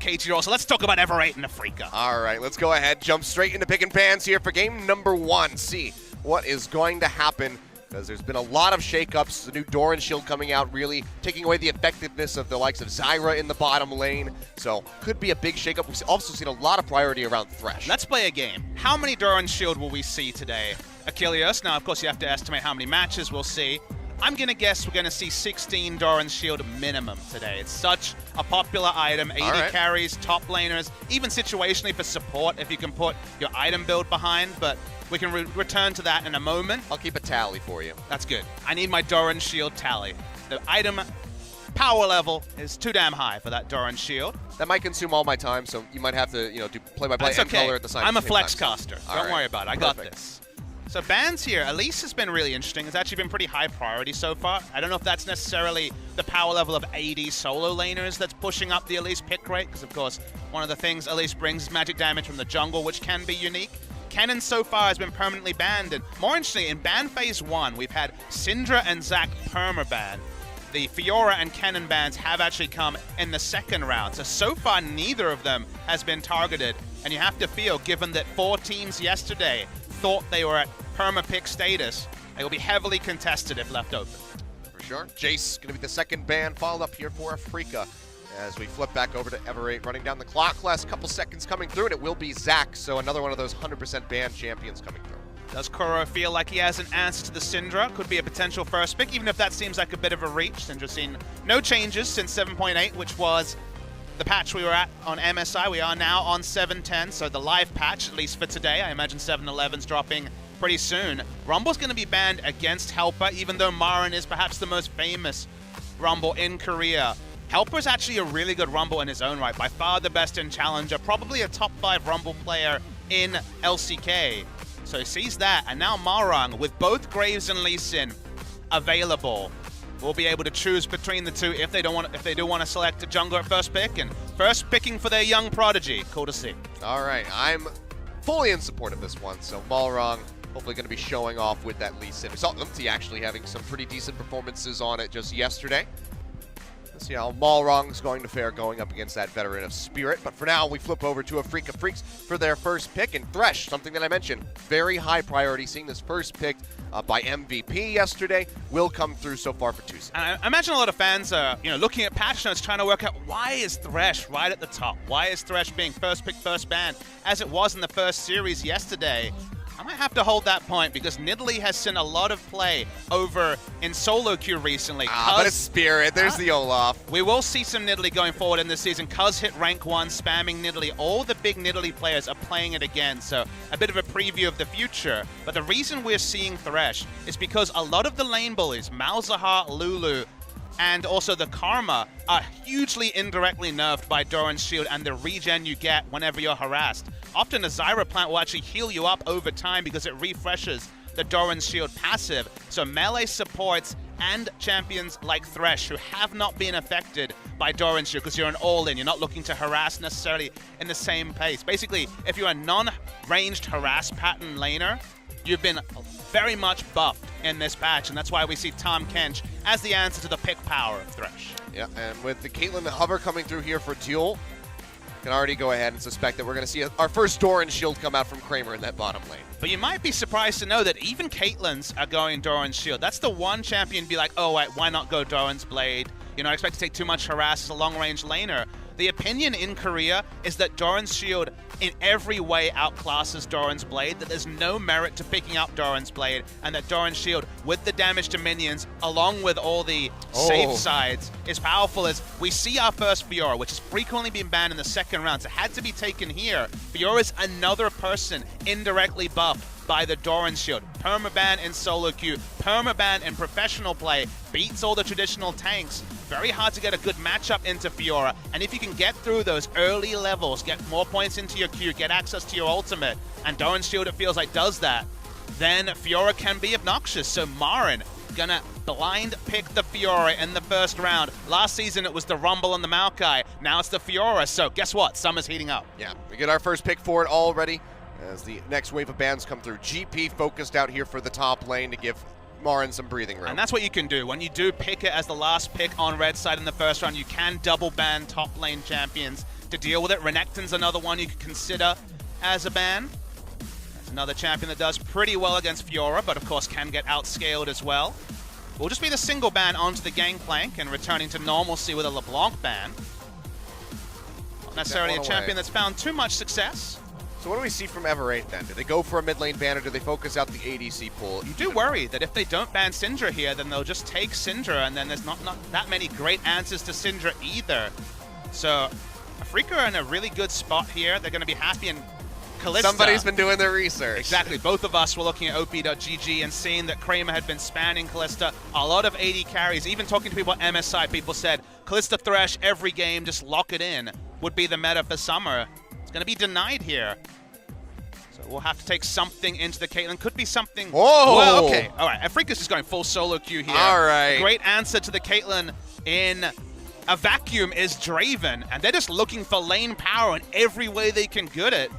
KTR, so let's talk about Ever8 and Afrika. All right, let's go ahead, jump straight into picking pans here for game number 1. See what is going to happen, because there's been a lot of shakeups. The new Doran Shield coming out, really taking away the effectiveness of the likes of Zyra in the bottom lane. So could be a big shakeup. We've also seen a lot of priority around Thresh. Let's play a game. How many Doran Shield will we see today? Achilles. Now, of course, you have to estimate how many matches we'll see. I'm going to guess we're going to see 16 Doran Shield minimum today. It's such a popular item. 80 carries, top laners, even situationally for support if you can put your item build behind, but we can return to that in a moment. I'll keep a tally for you. That's good. I need my Doran Shield tally. The item power level is too damn high for that Doran Shield. That might consume all my time, so you might have to, do play-by-play and color at the same time. I'm a flex caster. Don't worry about it. I got Perfect. this. So bans here, Elise has been really interesting. It's actually been pretty high priority so far. I don't know if that's necessarily the power level of AD solo laners that's pushing up the Elise pick rate, because of course, one of the things Elise brings is magic damage from the jungle, which can be unique. Kennen so far has been permanently banned, and more interestingly, in ban phase 1, we've had Syndra and Zac perma-banned. The Fiora and Kennen bans have actually come in the second round, so far neither of them has been targeted, and you have to feel, given that 4 teams yesterday thought they were at perma-pick status, they will be heavily contested if left open. For sure. Jace going to be the second ban, followed up here for Afrika. As we flip back over to Ever8, running down the clock, last couple seconds coming through, and it will be Zac, so another one of those 100% banned champions coming through. Does Kuro feel like he has an answer to the Syndra? Could be a potential first pick, even if that seems like a bit of a reach. Syndra's seen no changes since 7.8, which was the patch we were at on MSI. We are now on 7.10, so the live patch, at least for today. I imagine 7.11's dropping pretty soon. Rumble's going to be banned against Helper, even though Marin is perhaps the most famous Rumble in Korea. Helper's actually a really good Rumble in his own right, by far the best in Challenger, probably a top 5 Rumble player in LCK. So he sees that, and now Marang, with both Graves and Lee Sin available, will be able to choose between the two if they do want to select a jungler at first pick, and first picking for their young prodigy. Cool to see. All right, I'm fully in support of this one, so Marang hopefully going to be showing off with that Lee Sin. We saw Umti actually having some pretty decent performances on it just yesterday. Let's see how Malrong's going to fare going up against that veteran of Spirit. But for now, we flip over to Afrika Freaks for their first pick. And Thresh, something that I mentioned, very high priority. Seeing this first picked by MVP yesterday will come through so far for Tuesday. And I imagine a lot of fans are, looking at patch notes, trying to work out why is Thresh right at the top? Why is Thresh being first pick, first ban, as it was in the first series yesterday? I might have to hold that point because Nidalee has seen a lot of play over in solo queue recently. But it's Spirit. There's the Olaf. We will see some Nidalee going forward in this season. Cuz hit rank 1, spamming Nidalee. All the big Nidalee players are playing it again, so a bit of a preview of the future. But the reason we're seeing Thresh is because a lot of the lane bullies, Malzahar, Lulu, and also the Karma, are hugely indirectly nerfed by Doran's Shield and the regen you get whenever you're harassed. Often a Zyra plant will actually heal you up over time because it refreshes the Doran's Shield passive. So melee supports and champions like Thresh, who have not been affected by Doran's Shield because you're an all-in, you're not looking to harass necessarily in the same pace. Basically, if you're a non-ranged harass pattern laner, you've been very much buffed in this patch, and that's why we see Tahm Kench as the answer to the pick power of Thresh. Yeah, and with the Caitlyn Hover coming through here for Duel, can already go ahead and suspect that we're going to see our first Doran Shield come out from Kramer in that bottom lane. But you might be surprised to know that even Caitlyn's are going Doran's Shield. That's the one champion be like, oh, wait, why not go Doran's Blade? I expect to take too much harass as a long-range laner. The opinion in Korea is that Doran's Shield in every way outclasses Doran's Blade, that there's no merit to picking up Doran's Blade, and that Doran's Shield, with the damage to minions, along with all the safe sides, is powerful. As we see our first Fiora, which has frequently been banned in the second round, so it had to be taken here. Fiora's another person indirectly buffed by the Doran's Shield. Permaban in solo queue, permaban in professional play, beats all the traditional tanks. Very hard to get a good matchup into Fiora, and if you can get through those early levels, get more points into your queue, get access to your ultimate, and Doran's Shield, it feels like, does that, then Fiora can be obnoxious. So Marin gonna blind pick the Fiora in the first round. Last season it was the Rumble and the Maokai, now it's the Fiora, so guess what? Summer's heating up. Yeah, we get our first pick for it already as the next wave of bans come through. GP focused out here for the top lane to give Marin some breathing room. And that's what you can do. When you do pick it as the last pick on red side in the first round, you can double ban top lane champions to deal with it. Renekton's another one you could consider as a ban. That's another champion that does pretty well against Fiora, but of course can get outscaled as well. Will just be the single ban onto the Gangplank and returning to normalcy with a LeBlanc ban. Not necessarily a champion that's found too much success. So what do we see from Ever8 then? Do they go for a mid lane ban or do they focus out the ADC pool? You do worry that if they don't ban Syndra here, then they'll just take Syndra, and then there's not that many great answers to Syndra either. So Afrika are in a really good spot here. They're going to be happy, and Kalista. Somebody's been doing their research. Exactly. Both of us were looking at OP.GG and seeing that Kramer had been spanning Kalista. A lot of AD carries. Even talking to people at MSI, people said Kalista Thresh every game, just lock it in, would be the meta for summer. It's going to be denied here. So we'll have to take something into the Caitlyn. Could be something. Whoa! Well, okay. All right. Afrika's just going full solo queue here. All right. A great answer to the Caitlyn in a vacuum is Draven, and they're just looking for lane power in every way they can get it,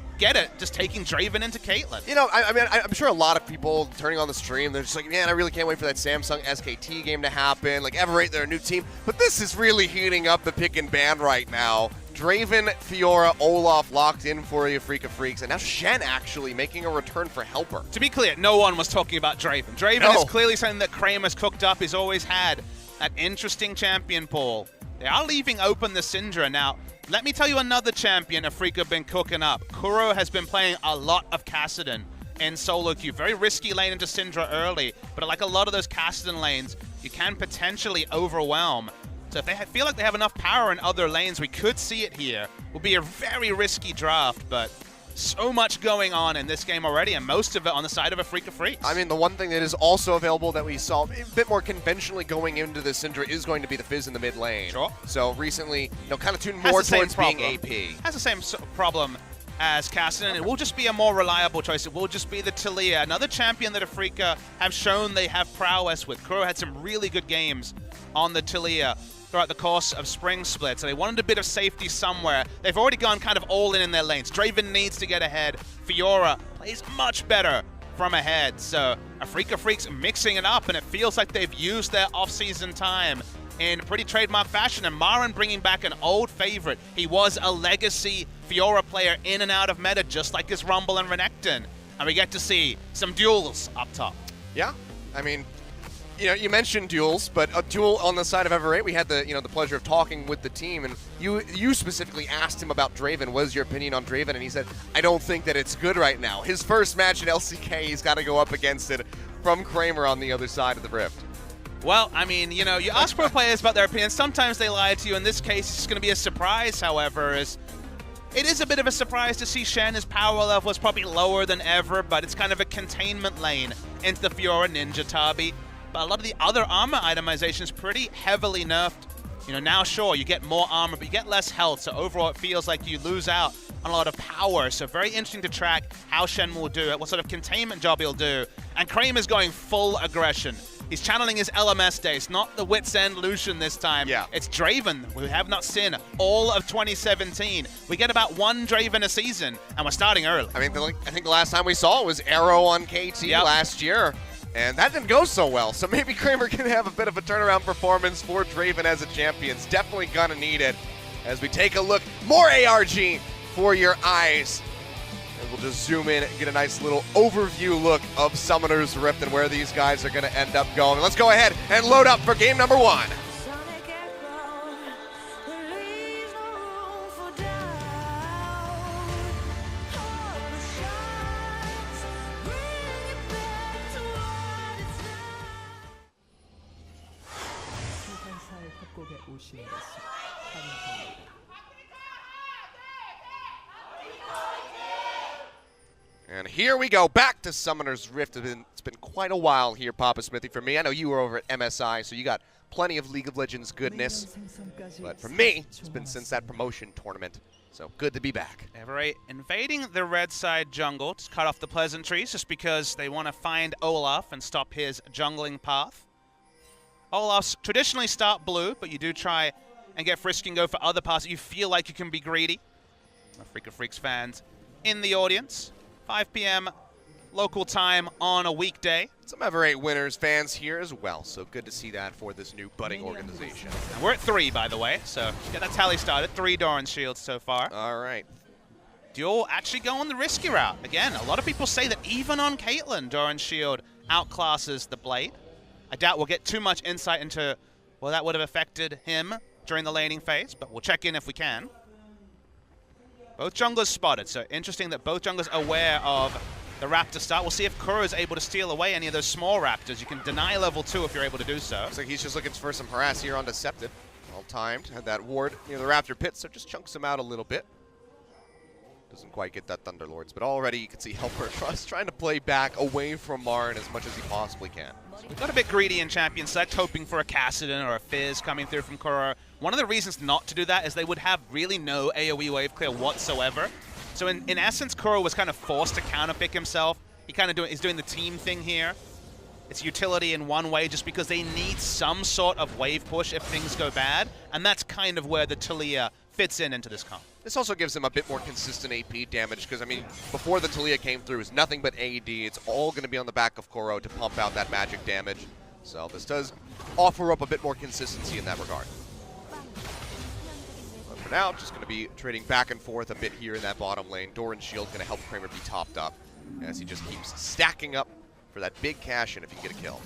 just taking Draven into Caitlyn. You know, I mean, I'm sure a lot of people turning on the stream, they're just like, man, I really can't wait for that Samsung SKT game to happen. Like, Ever8, they're a new team. But this is really heating up the pick and ban right now. Draven, Fiora, Olaf locked in for the Afrika Freaks, and now Shen actually making a return for Helper. To be clear, no one was talking about Draven. Draven is clearly something that Kramer's cooked up. He's always had that interesting champion pool. They are leaving open the Syndra. Now, let me tell you another champion Afrika have been cooking up. Kuro has been playing a lot of Kassadin in solo queue. Very risky lane into Syndra early, but like a lot of those Kassadin lanes, you can potentially overwhelm. So if they feel like they have enough power in other lanes, we could see it here. Will be a very risky draft, but so much going on in this game already, and most of it on the side of Afrika Freaks. I mean, the one thing that is also available that we saw a bit more conventionally going into the Syndra is going to be the Fizz in the mid lane. Sure. So recently, you know, kind of tuned more towards being AP. Has the same problem as Kassadin. It will just be a more reliable choice. It will just be the Taliyah, another champion that Afrika have shown they have prowess with. Kuro had some really good games on the Taliyah throughout the course of Spring Split, so they wanted a bit of safety somewhere. They've already gone kind of all in their lanes. Draven needs to get ahead. Fiora plays much better from ahead, so Afrika Freaks mixing it up, and it feels like they've used their off-season time in pretty trademark fashion, and Marin bringing back an old favorite. He was a legacy Fiora player in and out of meta, just like his Rumble and Renekton, and we get to see some duels up top. Yeah, I mean, you know, you mentioned duels, but a duel on the side of Ever8, we had the pleasure of talking with the team, and you specifically asked him about Draven. What is your opinion on Draven? And he said, I don't think that it's good right now. His first match at LCK, he's got to go up against it from Kramer on the other side of the rift. Well, I mean, you know, you ask pro players about their opinions. Sometimes they lie to you. In this case, it's going to be a surprise, however, as it is a bit of a surprise to see Shen. His power level is probably lower than ever, but it's kind of a containment lane into the Fiora Ninja Tabi. But a lot of the other armor itemization is pretty heavily nerfed. You know, now sure, you get more armor, but you get less health, so overall it feels like you lose out on a lot of power. So very interesting to track how Shen will do it, what sort of containment job he'll do. And Kramer's going full aggression. He's channeling his LMS days, not the Wits End Lucian this time. Yeah. It's Draven, we have not seen all of 2017. We get about one Draven a season, and we're starting early. I mean, I think the last time we saw it was Arrow on KT last year. And that didn't go so well, so maybe Kramer can have a bit of a turnaround performance for Draven as a champion. It's definitely gonna need it as we take a look. More ARG for your eyes. And we'll just zoom in and get a nice little overview look of Summoner's Rift and where these guys are gonna end up going. Let's go ahead and load up for game number 1. And here we go, back to Summoner's Rift. It's been quite a while here, Papa Smithy, for me. I know you were over at MSI, so you got plenty of League of Legends goodness. But for me, it's been since that promotion tournament. So good to be back. Ever8 invading the red side jungle to cut off the pleasantries just because they want to find Olaf and stop his jungling path. Olaf's traditionally start blue, but you do try and get frisky and go for other paths. You feel like you can be greedy. Afrika Freaks fans in the audience. 5 p.m. local time on a weekday. Some Ever 8 winners fans here as well, so good to see that for this new budding organization. And we're at 3, by the way, so get that tally started. 3 Doran Shields so far. All right. Duel actually go on the risky route. Again, a lot of people say that even on Caitlyn, Doran Shield outclasses the Blade. I doubt we'll get too much insight into, well, that would have affected him during the laning phase, but we'll check in if we can. Both junglers spotted, so interesting that both junglers are aware of the Raptor start. We'll see if Kuro is able to steal away any of those small Raptors. You can deny level 2 if you're able to do so. Looks like he's just looking for some harass here on Deceptive. Well timed, had that ward near the Raptor pit, so just chunks him out a little bit. Doesn't quite get that Thunderlords, but already you can see Helper trying to play back away from Marn as much as he possibly can. So we got a bit greedy in Champion Select, hoping for a Kassadin or a Fizz coming through from Kuro. One of the reasons not to do that is they would have really no AoE wave clear whatsoever. So in essence, Kuro was kind of forced to counterpick himself. He's doing the team thing here. It's utility in one way just because they need some sort of wave push if things go bad, and that's kind of where the Taliyah fits into this comp. This also gives him a bit more consistent AP damage because, I mean, before the Taliyah came through, it was nothing but AD. It's all going to be on the back of Kuro to pump out that magic damage. So this does offer up a bit more consistency in that regard. But for now, just going to be trading back and forth a bit here in that bottom lane. Doran Shield going to help Kramer be topped up as he just keeps stacking up for that big cash in if he can get a kill.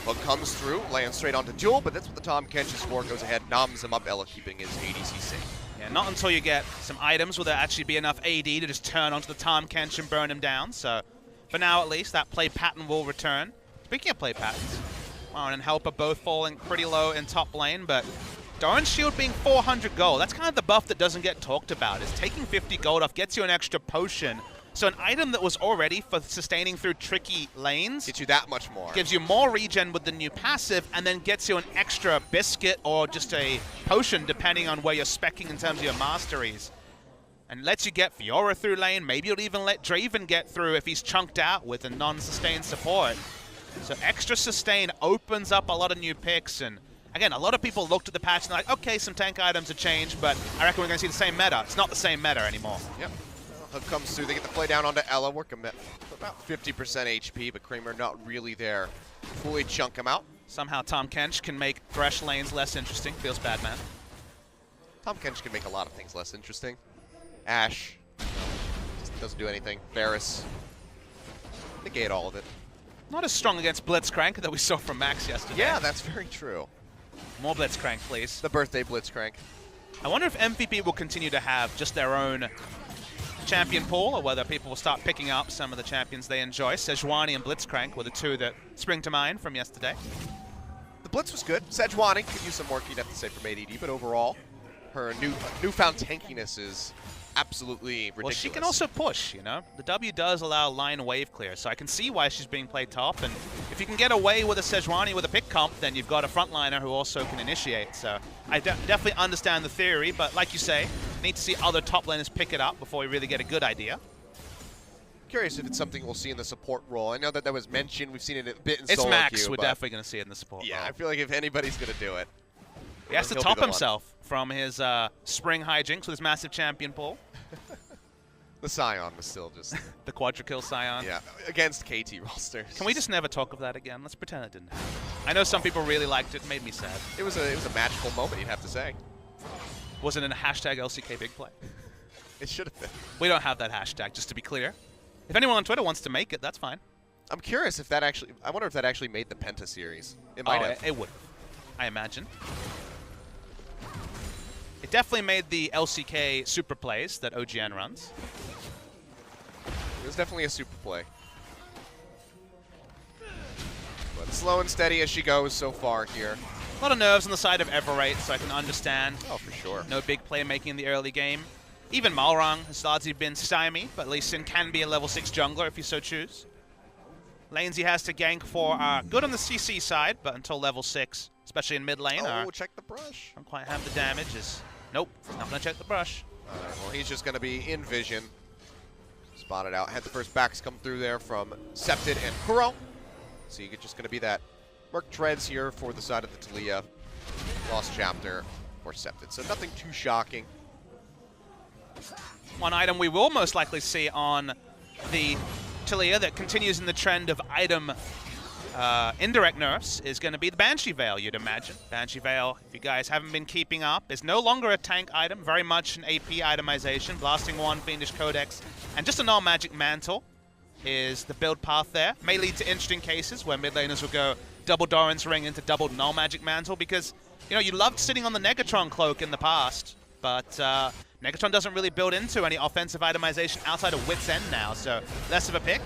Hook comes through, lands straight onto Duel, but that's what the Tahm Kench is for. Goes ahead, noms him up, Ella keeping his ADC safe. Yeah, not until you get some items will there actually be enough AD to just turn onto the Tahm Kench and burn him down. So for now at least, that play pattern will return. Speaking of play patterns, Marn and Helper both falling pretty low in top lane, but Doran's Shield being 400 gold, that's kind of the buff that doesn't get talked about, is taking 50 gold off gets you an extra potion. So an item that was already for sustaining through tricky lanes gets you that much more. Gives you more regen with the new passive, and then gets you an extra biscuit or just a potion depending on where you're speccing in terms of your masteries. And lets you get Fiora through lane. Maybe you'll even let Draven get through if he's chunked out with a non-sustained support. So extra sustain opens up a lot of new picks. And again, a lot of people looked at the patch and like, okay, some tank items have changed, but I reckon we're going to see the same meta. It's not the same meta anymore. Yep. Hook comes through, they get the play down onto Ella, work him at about 50% HP, but Kramer not really there. Fully chunk him out. Somehow Tahm Kench can make Thresh lanes less interesting. Feels bad, man. Tahm Kench can make a lot of things less interesting. Ashe just doesn't do anything. Varus, negate all of it. Not as strong against Blitzcrank that we saw from Max yesterday. Yeah, that's very true. More Blitzcrank, please. The birthday Blitzcrank. I wonder if MVP will continue to have just their own champion pool, or whether people will start picking up some of the champions they enjoy. Sejuani and Blitzcrank were the two that spring to mind from yesterday. The Blitz was good. Sejuani could use some work, you'd have to say, from ADD, but overall, her newfound tankiness is absolutely ridiculous. Well, she can also push, you know? The W does allow line wave clear, so I can see why she's being played top, and if you can get away with a Sejuani with a pick comp, then you've got a frontliner who also can initiate, so I definitely understand the theory, but like you say, need to see other top laners pick it up before we really get a good idea. Curious if it's something we'll see in the support role. I know that was mentioned, we've seen it a bit in It's solo Max, queue, we're definitely going to see it in the support role. I feel like if anybody's going to do it, he has to top himself from his spring hijinks with his massive champion pool. The Scion was still just... the quadra-kill Scion. Yeah, against KT rosters. Can we just never talk of that again? Let's pretend it didn't happen. I know some people really liked it. It made me sad. It was a magical moment, you'd have to say. Was it in a hashtag LCK big play? It should have been. We don't have that hashtag, just to be clear. If anyone on Twitter wants to make it, that's fine. I'm curious if that actually... I wonder if that actually made the Penta series. It might have. It would, I imagine. It definitely made the LCK super plays that OGN runs. It was definitely a super play. But slow and steady as she goes so far here. A lot of nerves on the side of Ever8, so I can understand. Oh, for sure. No big playmaking in the early game. Even Malrang has largely been stymied, but Lee Sin can be a level 6 jungler if you so choose. Lanes he has to gank for are good on the CC side, but until level 6, especially in mid lane. Oh, check the brush. Don't quite have the damage. Nope, not going to check the brush. Well, he's just going to be in vision. Spotted out. Had the first backs come through there from Septid and Kuro. So you're just going to be that Merc Treads here for the side of the Taliyah. Lost chapter for Septid. So nothing too shocking. One item we will most likely see on the Taliyah that continues in the trend of item indirect nerfs is going to be the Banshee Veil, you'd imagine. Banshee Veil, if you guys haven't been keeping up, is no longer a tank item, very much an AP itemization. Blasting Wand, Fiendish Codex, and just a null magic mantle is the build path there. May lead to interesting cases where mid laners will go double Doran's Ring into double null magic mantle because, you know, you loved sitting on the Negatron cloak in the past, but Negatron doesn't really build into any offensive itemization outside of Wit's End now, so less of a pick.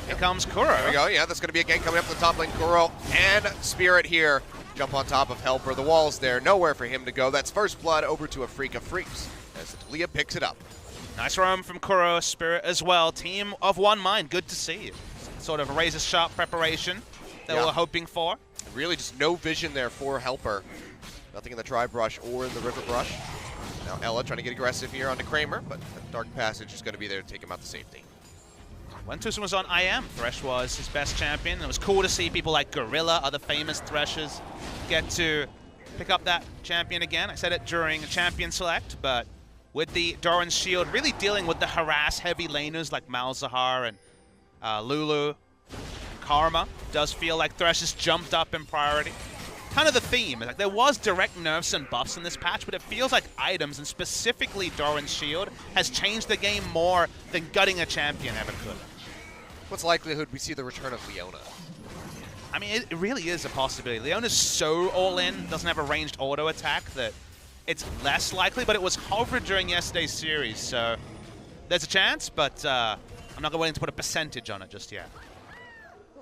Here comes Kuro. There we go. Yeah, that's going to be a gank coming up the top lane. Kuro and Spirit here. Jump on top of Helper. The wall's there. Nowhere for him to go. That's first blood over to a Freak of Freaks as Taliyah picks it up. Nice roam from Kuro. Spirit as well. Team of one mind. Good to see. Sort of a razor-sharp preparation that we're hoping for. Really just no vision there for Helper. Nothing in the Dry Brush or in the River Brush. Now Ella trying to get aggressive here onto Kramer, but the Dark Passage is going to be there to take him out to safety. When Tucson was on IM, Thresh was his best champion. It was cool to see people like Gorilla, other famous Threshers, get to pick up that champion again. I said it during a champion select, but with the Doran's Shield really dealing with the harass heavy laners like Malzahar and Lulu, Karma, does feel like Thresh has jumped up in priority. Kind of the theme. Like, there was direct nerfs and buffs in this patch, but it feels like items, and specifically Doran's Shield, has changed the game more than gutting a champion ever could. What's the likelihood we see the return of Leona? I mean, it really is a possibility. Leona's so all-in, doesn't have a ranged auto attack, that it's less likely, but it was hovered during yesterday's series, so there's a chance, but I'm not willing to put a percentage on it just yet.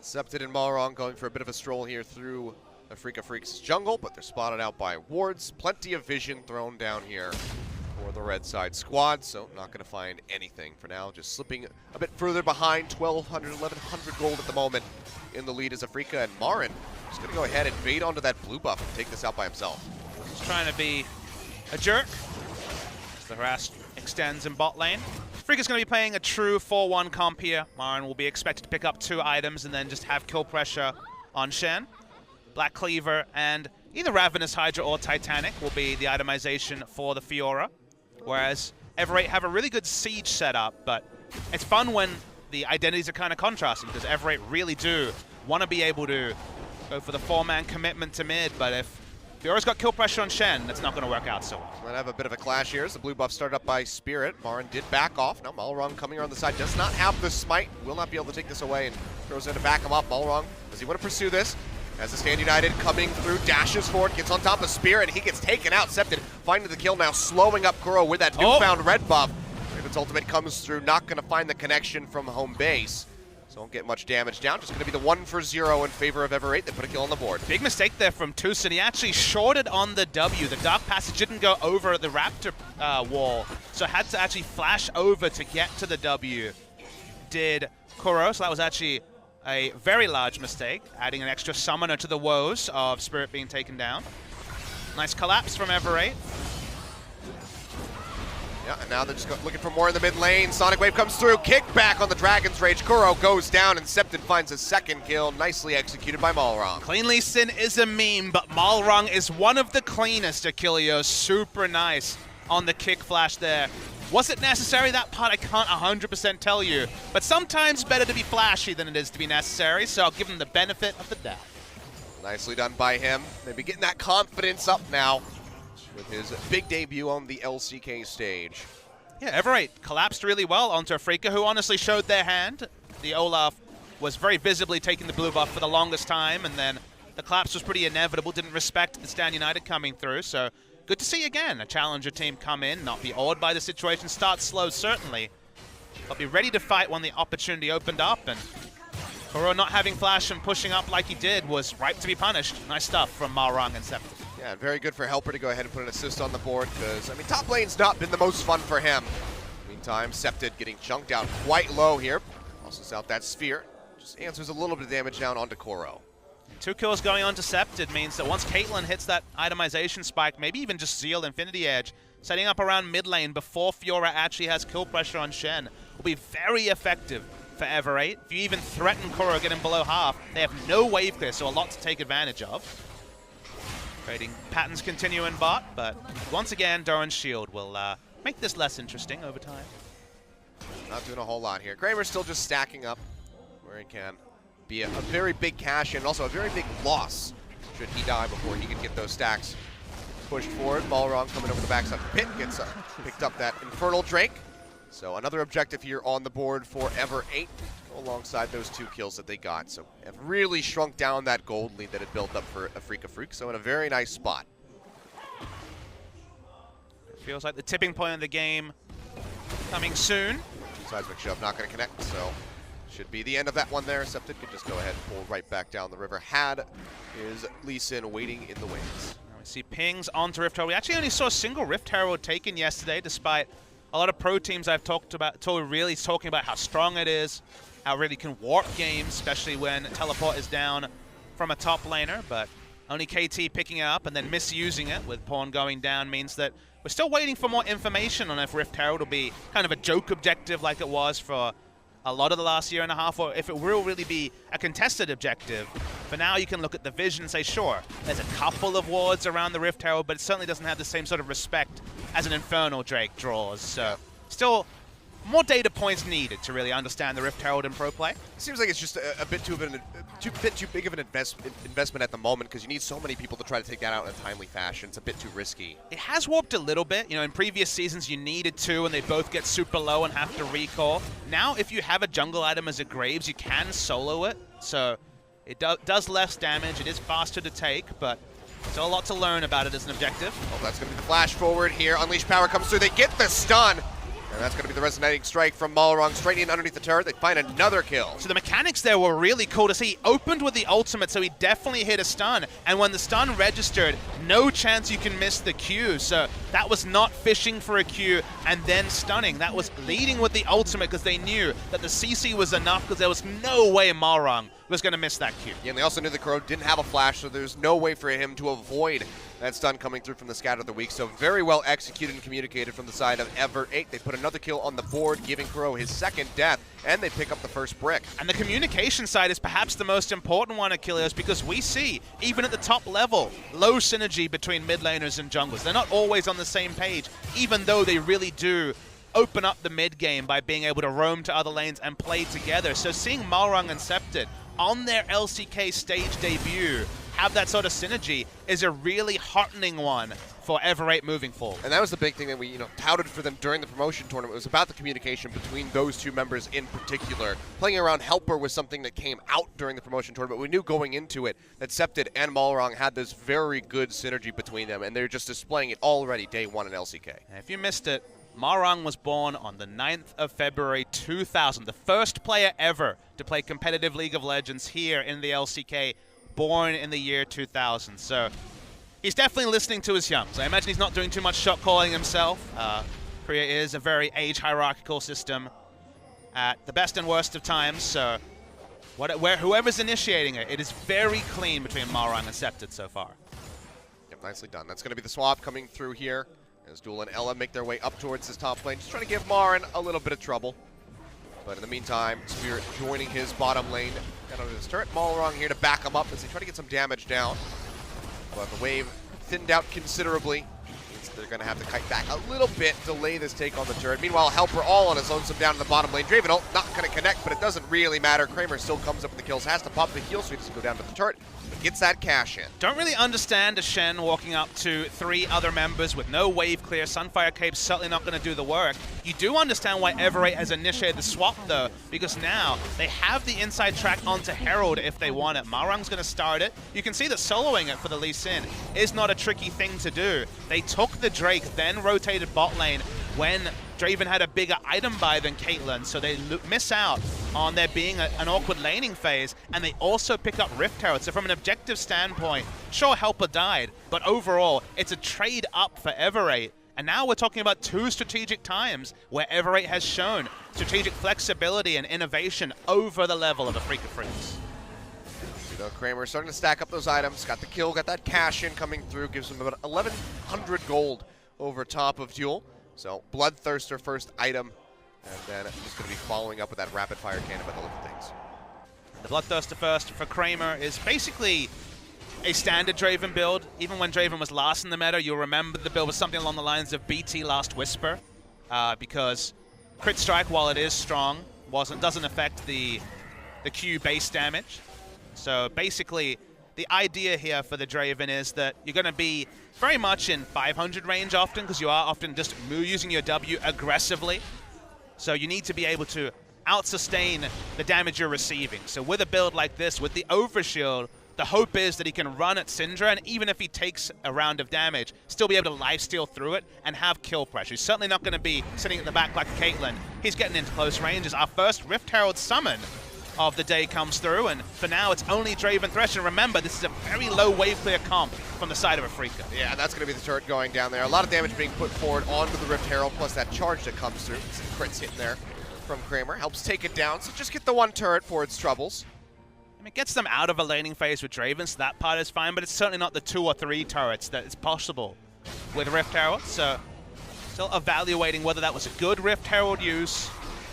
Septed and Malrong going for a bit of a stroll here through the Freak of Freaks jungle, but they're spotted out by wards. Plenty of vision thrown down here for the red side squad, so not going to find anything for now. Just slipping a bit further behind, 1,200, 1,100 gold at the moment in the lead is Afrika, and Marin just going to go ahead and bait onto that blue buff and take this out by himself. Just trying to be a jerk as the harass extends in bot lane. Afrika's going to be playing a true 4-1 comp here. Marin will be expected to pick up 2 items and then just have kill pressure on Shen. Black Cleaver and either Ravenous Hydra or Titanic will be the itemization for the Fiora, whereas Everate have a really good siege setup, but it's fun when the identities are kind of contrasting, because Everate really do want to be able to go for the 4-man commitment to mid, but if Fiora's got kill pressure on Shen, that's not going to work out so well. Might have a bit of a clash here as the blue buff started up by Spirit. Marin did back off. Now Malrong coming around the side, does not have the smite, will not be able to take this away, and throws in to back him up. Malrong, does he want to pursue this? As the Stand United coming through, dashes forward, gets on top of Spirit, and he gets taken out. Septed finding the kill now, slowing up Kuro with that newfound red buff. Raven's ultimate comes through, not going to find the connection from home base. So won't get much damage down, just going to be the 1-for-0 in favor of Everate. They put a kill on the board. Big mistake there from Tucson. He actually shorted on the W. The Dark Passage didn't go over the Raptor wall, so had to actually flash over to get to the W. Did Kuro, so that was actually a very large mistake, adding an extra summoner to the woes of Spirit being taken down. Nice collapse from Everate. Yeah, and now they're just looking for more in the mid lane. Sonic Wave comes through, kick back on the Dragon's Rage. Kuro goes down, and Septed finds a second kill, nicely executed by Malrong. Cleanly Sin is a meme, but Malrong is one of the cleanest Achilleos. Super nice on the kick flash there. Was it necessary? That part I can't 100% tell you, but sometimes better to be flashy than it is to be necessary, so I'll give him the benefit of the doubt. Nicely done by him. Maybe getting that confidence up now with his big debut on the LCK stage. Yeah, Everate collapsed really well onto Afrika, who honestly showed their hand. The Olaf was very visibly taking the blue buff for the longest time, and then the collapse was pretty inevitable, didn't respect the Stand United coming through, so good to see again a challenger team come in, not be awed by the situation, start slow certainly, but be ready to fight when the opportunity opened up, and Kuro not having flash and pushing up like he did was ripe to be punished. Nice stuff from Malrong and Septed. Yeah, very good for Helper to go ahead and put an assist on the board, because, I mean, top lane's not been the most fun for him. Meantime, Septed getting chunked out quite low here. Also out that sphere. Just answers a little bit of damage down onto Kuro. 2 kills going on to Septed means that once Caitlyn hits that itemization spike, maybe even just Zeal Infinity Edge, setting up around mid lane before Fiora actually has kill pressure on Shen, will be very effective for Everate. If you even threaten Kuro getting below half, they have no wave clear, so a lot to take advantage of. Trading patterns continue in bot, but once again, Doran's Shield will make this less interesting over time. Not doing a whole lot here. Kramer's still just stacking up where he can. Be a very big cash in, and also a very big loss should he die before he can get those stacks pushed forward. Balrog coming over the backside of the pit, gets picked up that Infernal Drake. So another objective here on the board for Ever8, alongside those 2 kills that they got. So have really shrunk down that gold lead that had built up for Afrika Freak, so in a very nice spot. It feels like the tipping point of the game coming soon. Seismic shove not going to connect, so should be the end of that one there. Septed could just go ahead and pull right back down the river. Had is Lee Sin waiting in the wings. Now we see pings onto Rift Herald. We actually only saw a single Rift Herald taken yesterday, despite a lot of pro teams I've really talking about how strong it is, how it really can warp games, especially when teleport is down from a top laner. But only KT picking it up and then misusing it with Pawn going down means that we're still waiting for more information on if Rift Herald will be kind of a joke objective like it was for a lot of the last year and a half, or if it will really be a contested objective. For now, you can look at the vision and say, sure, there's a couple of wards around the Rift Herald, but it certainly doesn't have the same sort of respect as an Infernal Drake draws. So still more data points needed to really understand the Rift Herald in pro play. Seems like it's just a bit too big of an investment at the moment, because you need so many people to try to take that out in a timely fashion. It's a bit too risky. It has warped a little bit. You know, in previous seasons you needed to, and they both get super low and have to recall. Now, if you have a jungle item as a Graves, you can solo it. So it does less damage. It is faster to take, but still a lot to learn about it as an objective. Oh, that's going to be the flash forward here. Unleash Power comes through. They get the stun. And that's going to be the resonating strike from Malrong straight in underneath the turret. They find another kill. So the mechanics there were really cool to see. He opened with the ultimate, so he definitely hit a stun. And when the stun registered, no chance you can miss the Q. So that was not fishing for a Q and then stunning. That was leading with the ultimate because they knew that the CC was enough, because there was no way Malrong was going to miss that Q. Yeah, and they also knew the Crow didn't have a flash, so there's no way for him to avoid that stun coming through from the Scatter of the Weak. So very well executed and communicated from the side of Ever8. They put another kill on the board, giving Crow his 2nd death, and they pick up the 1st brick. And the communication side is perhaps the most important one, Achilles, because we see, even at the top level, low synergy between mid laners and junglers. They're not always on the same page, even though they really do open up the mid game by being able to roam to other lanes and play together. So seeing Malrong and Septed on their LCK stage debut have that sort of synergy is a really heartening one for Ever8 moving forward. And that was the big thing that we touted for them during the promotion tournament. It was about the communication between those 2 members in particular. Playing around Helper was something that came out during the promotion tournament. We knew going into it that Septed and Malrong had this very good synergy between them, and they're just displaying it already day 1 in LCK. And if you missed it, Malrong was born on the 9th of February 2000, the first player ever to play competitive League of Legends here in the LCK, born in the year 2000. So he's definitely listening to his youngs. I imagine he's not doing too much shot calling himself. Korea is a very age hierarchical system at the best and worst of times, so whoever's initiating it, it is very clean between Malrong and Septed so far. Yep, nicely done. That's going to be the swap coming through here as Duel and Ella make their way up towards this top lane, just trying to give Marin a little bit of trouble. But in the meantime, Spirit joining his bottom lane and under this turret. Malrong here to back him up as they try to get some damage down. But the wave thinned out considerably. Means they're going to have to kite back a little bit, delay this take on the turret. Meanwhile, Helper all on his lonesome down in the bottom lane. Draven not going to connect, but it doesn't really matter. Kramer still comes up with the kills, has to pop the heal, so he doesn't go down to the turret, but gets that cash in. Don't really understand a Shen walking up to 3 other members with no wave clear. Sunfire Cape's certainly not going to do the work. You do understand why Ever8 has initiated the swap, though, because now they have the inside track onto Herald if they want it. Malrong's going to start it. You can see that soloing it for the Lee Sin is not a tricky thing to do. They took the Drake, then rotated bot lane when Draven had a bigger item buy than Caitlyn, so they miss out on there being an awkward laning phase, and they also pick up Rift Herald. So from an objective standpoint, sure, Helper died, but overall, it's a trade up for Ever8. And now we're talking about 2 strategic times where Ever8 has shown strategic flexibility and innovation over the level of Afrika Freaks. Kramer starting to stack up those items, got the kill, got that cash in coming through, gives him about 1,100 gold over top of Duel. So Bloodthirster first item, and then just going to be following up with that rapid fire cannon by the look of things. The Bloodthirster first for Kramer is basically a standard Draven build. Even when Draven was last in the meta, you'll remember the build was something along the lines of BT Last Whisper, because crit strike, while it is strong, doesn't affect the Q base damage. So basically, the idea here for the Draven is that you're going to be very much in 500 range often, because you are often just using your W aggressively. So you need to be able to out-sustain the damage you're receiving. So with a build like this, with the overshield, the hope is that he can run at Syndra, and even if he takes a round of damage, still be able to lifesteal through it and have kill pressure. He's certainly not going to be sitting at the back like Caitlyn. He's getting into close ranges. Our first Rift Herald summon of the day comes through, and for now it's only Draven Thresh. And remember, this is a very low wave clear comp from the side of Afrika. Yeah, that's going to be the turret going down there. A lot of damage being put forward onto the Rift Herald, plus that charge that comes through. Some crits hitting there from Kramer. Helps take it down, so just get the one turret for its troubles. I mean, it gets them out of a laning phase with Draven, so that part is fine, but it's certainly not the 2 or 3 turrets that is possible with Rift Herald. So still evaluating whether that was a good Rift Herald use.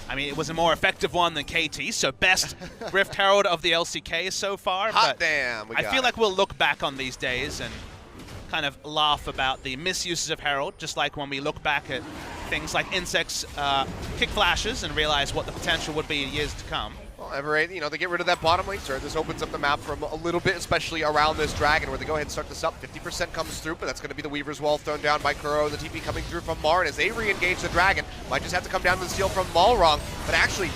I mean, it was a more effective one than KT, so best Rift Herald of the LCK so far. Hot but damn, I feel like we'll look back on these days and kind of laugh about the misuses of Herald, just like when we look back at things like Insect's kick flashes and realize what the potential would be in years to come. Well, Everate, you know, they get rid of that bottom lane turret. This opens up the map from a little bit, especially around this dragon, where they go ahead and start this up. 50% comes through, but that's going to be the Weaver's Wall thrown down by Kuro. The TP coming through from Marin as they re-engage the dragon. Might just have to come down to the steal from Malrong, but actually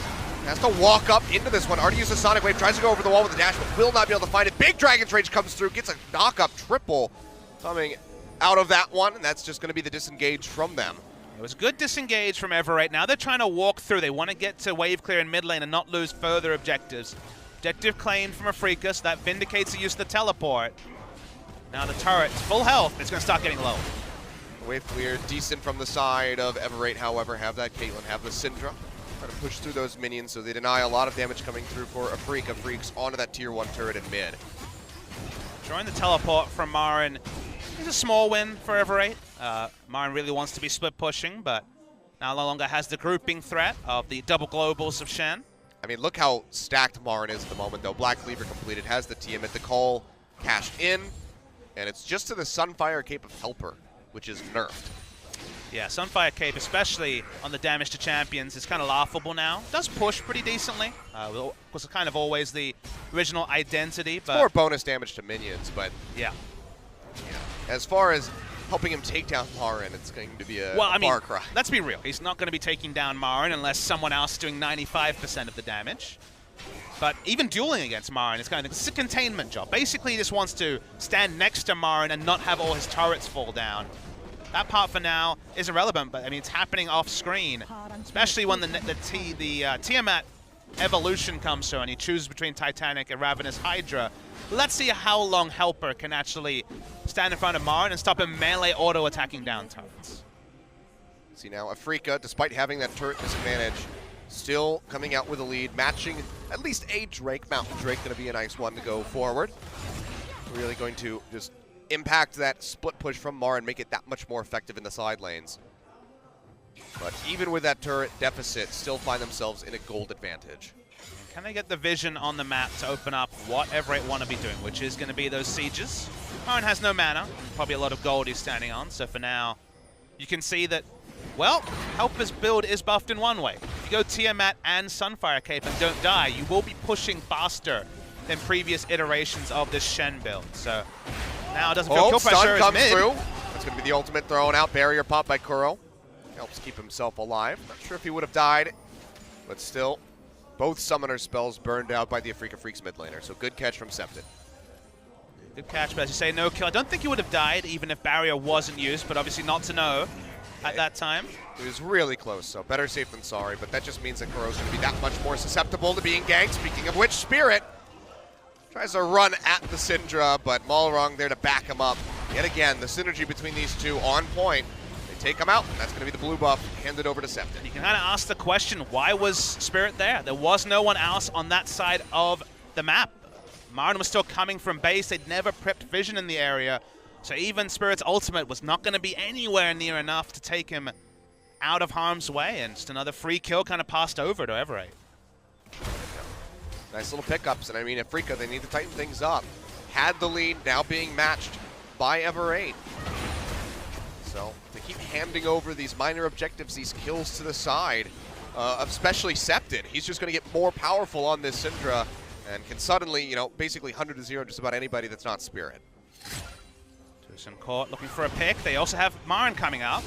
has to walk up into this one. Already used a Sonic Wave, tries to go over the wall with the dash, but will not be able to find it. Big Dragon's Rage comes through, gets a knock-up triple coming out of that one, and that's just going to be the disengage from them. It was good disengage from Everate. Now they're trying to walk through. They want to get to wave clear in mid lane and not lose further objectives. Objective claimed from Afrika, so that vindicates the use of the teleport. Now the turret's full health. It's going to start getting low. Wave clear, decent from the side of Everate, however, have that Caitlyn, have the Syndra. Trying to push through those minions, so they deny a lot of damage coming through for Afrika. Freaks onto that tier 1 turret in mid. Drawing the teleport from Marin is a small win for Everate. Marin really wants to be split pushing, but now no longer has the grouping threat of the double globals of Shen. I mean, look how stacked Marin is at the moment, though. Black Cleaver completed, has the Tiamat, the call cashed in, and it's just to the Sunfire Cape of Helper, which is nerfed. Yeah, Sunfire Cape, especially on the damage to champions, is kind of laughable now. Does push pretty decently. Of course, it's kind of always the original identity. It's more bonus damage to minions, but yeah. As far as helping him take down Marin, it's going to be a far cry. Let's be real. He's not going to be taking down Marin unless someone else is doing 95% of the damage. But even dueling against Marin is it's a containment job. Basically, he just wants to stand next to Marin and not have all his turrets fall down. That part for now is irrelevant, but I mean, it's happening off screen, especially when the Tiamat evolution comes through and he chooses between Titanic and Ravenous Hydra. Let's see how long Helper can actually stand in front of Marin and stop him melee auto-attacking down turrets. See now, Afrika, despite having that turret disadvantage, still coming out with a lead, matching at least a Drake. Mountain Drake going to be a nice one to go forward. Really going to just impact that split push from Marin, make it that much more effective in the side lanes. But even with that turret deficit, still find themselves in a gold advantage. Can they get the vision on the map to open up what Everate want to be doing, which is going to be those sieges? Marin has no mana, probably a lot of gold he's standing on, so for now, you can see that, well, Helper's build is buffed in one way. If you go Tiamat and Sunfire Cape and don't die, you will be pushing faster than previous iterations of this Shen build. So now it doesn't feel kill pressure comes mid. through. That's going to be the ultimate thrown out. Barrier pop by Kuro. Helps keep himself alive. Not sure if he would have died, but still, both summoner spells burned out by the Afrika Freaks mid laner. So good catch from Septon. Good catch, but as you say, no kill. I don't think he would have died even if barrier wasn't used, but obviously not to know at that time. It was really close, so better safe than sorry, but that just means that Kuro's going to be that much more susceptible to being ganked. Speaking of which, Spirit tries to run at the Syndra, but Malrong there to back him up. Yet again, the synergy between these two on point. They take him out, and that's going to be the blue buff handed over to Septon. You can kind of ask the question, why was Spirit there? There was no one else on that side of the map. Marin was still coming from base. They'd never prepped vision in the area. So even Spirit's ultimate was not going to be anywhere near enough to take him out of harm's way. And just another free kill kind of passed over to Everate. Nice little pickups. And I mean, Afrika, they need to tighten things up. Had the lead, now being matched by Everate. So they keep handing over these minor objectives, these kills to the side. especially Septed. He's just going to get more powerful on this Syndra and can suddenly, you know, basically 100-0 just about anybody that's not Spirit. Tucson caught, looking for a pick. They also have Marin coming up.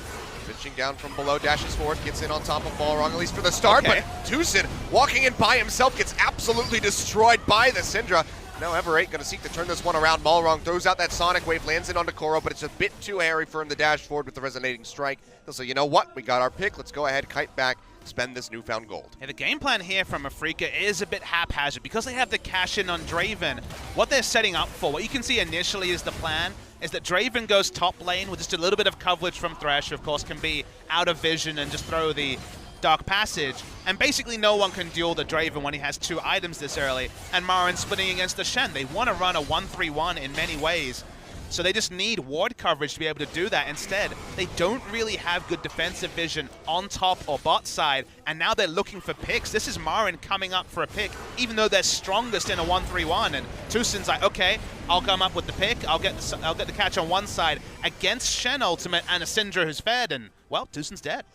Pitching down from below, dashes forward, gets in on top of Balrog, at least for the start, Okay. but Tucson walking in by himself gets absolutely destroyed by the Syndra. Now Everate going to seek to turn this one around. Malrong throws out that Sonic Wave, lands in onto Koro, but it's a bit too hairy for him to dash forward with the Resonating Strike. He'll say, you know what, we got our pick, let's go ahead, kite back, spend this newfound gold. Yeah, the game plan here from Afrika is a bit haphazard because they have the cash in on Draven. What they're setting up for, what you can see initially is the plan, is that Draven goes top lane with just a little bit of coverage from Thresh, who of course can be out of vision and just throw the Dark Passage, and basically no one can duel the Draven when he has 2 items this early, and Marin splitting against the Shen. They want to run a 1-3-1 in many ways, so they just need ward coverage to be able to do that. Instead, they don't really have good defensive vision on top or bot side, and now they're looking for picks. This is Marin coming up for a pick, even though they're strongest in a 1-3-1, and Tucson's like, okay, I'll come up with the pick, I'll get the catch on one side against Shen ultimate and a Syndra who's fed, and, well, Tucson's dead.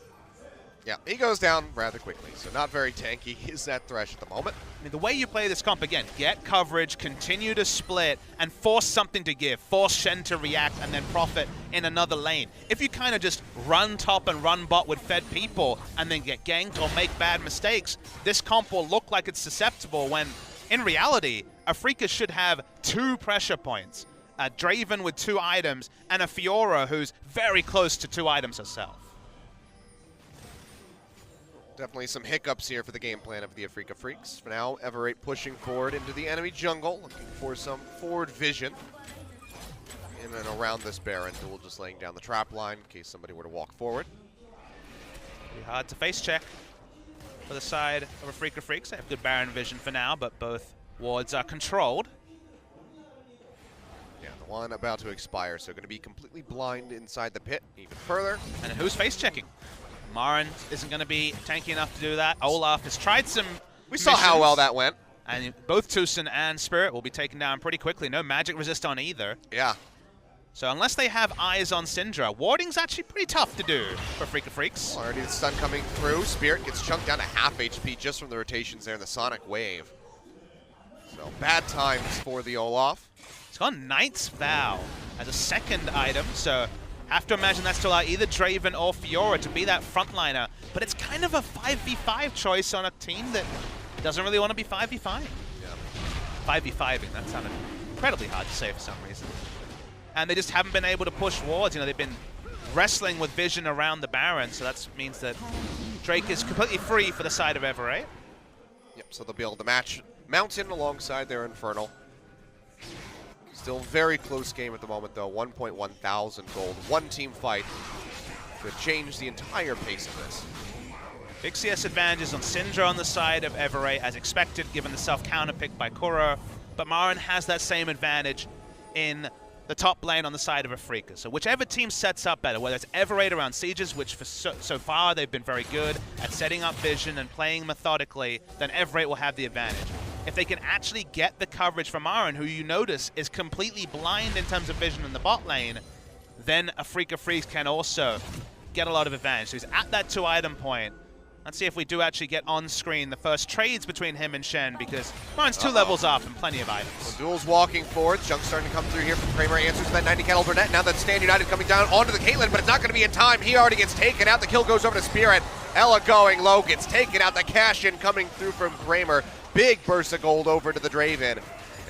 Yeah, he goes down rather quickly, so not very tanky is that Thresh at the moment. I mean, the way you play this comp, again, get coverage, continue to split, and force something to give. Force Shen to react and then profit in another lane. If you kind of just run top and run bot with fed people and then get ganked or make bad mistakes, this comp will look like it's susceptible when, in reality, Afrika should have 2 pressure points. A Draven with 2 items and a Fiora who's very close to 2 items herself. Definitely some hiccups here for the game plan of the Afrika Freaks. For now, Everate pushing forward into the enemy jungle, looking for some forward vision in and around this Baron. Duel just laying down the trap line in case somebody were to walk forward. Pretty hard to face check for the side of Afrika Freaks. They have good Baron vision for now, but both wards are controlled. Yeah, the one about to expire, so going to be completely blind inside the pit even further. And who's face checking? Marin isn't going to be tanky enough to do that. Olaf has tried some We saw how well that went. And both Tucson and Spirit will be taken down pretty quickly. No magic resist on either. Yeah. So unless they have eyes on Syndra, warding's actually pretty tough to do for Afrika Freaks. Already the stun coming through. Spirit gets chunked down to half HP just from the rotations there in the Sonic Wave. So bad times for the Olaf. It's gone Knight's Vow as a second item, so have to imagine that's to allow either Draven or Fiora to be that frontliner. But it's kind of a 5v5 choice on a team that doesn't really want to be 5v5. Yeah. 5v5ing, that sounded incredibly hard to say for some reason. And they just haven't been able to push wards. You know, they've been wrestling with vision around the Baron, so that means that Drake is completely free for the side of Everate. Yep, so they'll be able to match Mountain alongside their Infernal. Still very close game at the moment, though. 1.1 thousand gold. One team fight could change the entire pace of this. Big CS advantages on Syndra on the side of Everate, as expected, given the self-counter pick by Kuro. But Marin has that same advantage in the top lane on the side of Afrika. So whichever team sets up better, whether it's Everate around Sieges, which for so far they've been very good at setting up vision and playing methodically, then Everate will have the advantage. If they can actually get the coverage from Marin, who you notice is completely blind in terms of vision in the bot lane, then Afrika Freaks can also get a lot of advantage. So he's at that 2-item point. Let's see if we do actually get on screen the first trades between him and Shen, because Marin's 2 levels up and plenty of items. Well, Duel's walking forward. Junk's starting to come through here from Kramer. Answers to that 90 Kettle Burnett. Now that Stand United coming down onto the Caitlyn, but it's not going to be in time. He already gets taken out. The kill goes over to Spirit. Ella going low, gets taken out. The cash-in coming through from Kramer. Big burst of gold over to the Draven.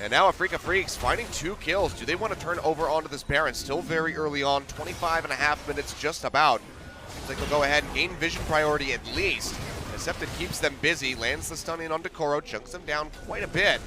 And now Afrika Freaks finding 2 kills. Do they want to turn over onto this Baron? Still very early on, 25.5 minutes just about. Seems like they'll go ahead and gain vision priority at least. Septed keeps them busy, lands the stun in onto Koro, chunks them down quite a bit.